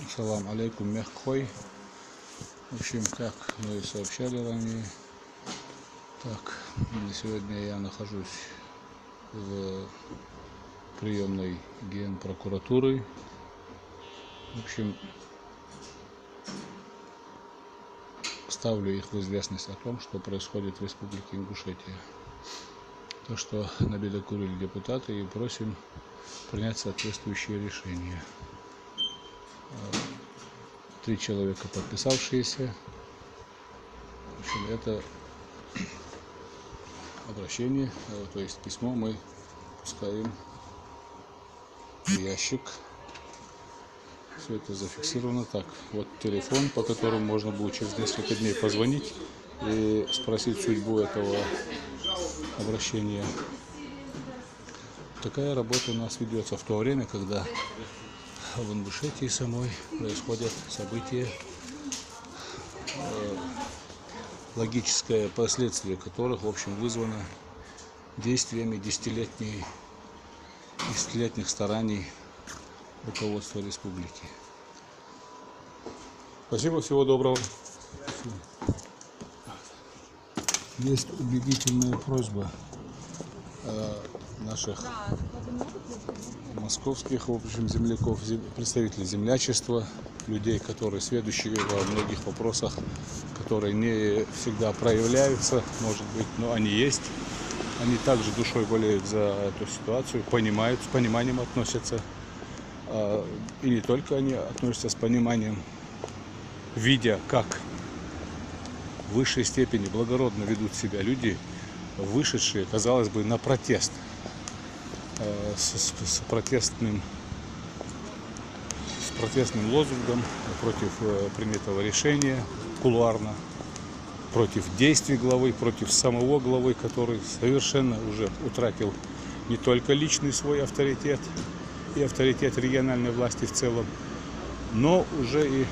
Салам алейкум, мягкой. В общем, как мы и сообщали ранее, так, сегодня я нахожусь в приемной Генпрокуратуры. В общем, ставлю их в известность о том, что происходит в Республике Ингушетия. То, что набедокурили депутаты, и просим принять соответствующие решения. 3 человека подписавшиеся. В общем, это обращение, то есть письмо мы пускаем в ящик. Все это зафиксировано. Так, вот телефон, по которому можно будет через несколько дней позвонить и спросить судьбу этого обращения. Такая работа у нас ведется в то время, когда в Ингушетии самой происходят события, логическое последствие которых, в общем, вызвано действиями десятилетних стараний руководства республики. Спасибо, всего доброго. Есть убедительная просьба наших московских, в общем, земляков, представителей землячества, людей, которые сведущие во многих вопросах, которые не всегда проявляются, может быть, но они есть. Они также душой болеют за эту ситуацию, понимают, с пониманием относятся. И не только они относятся с пониманием, видя, как в высшей степени благородно ведут себя люди, вышедшие, казалось бы, на протест, с протестным лозунгом против принятого решения кулуарно, против действий главы, против самого главы, который совершенно уже утратил не только личный свой авторитет и авторитет региональной власти в целом, но уже и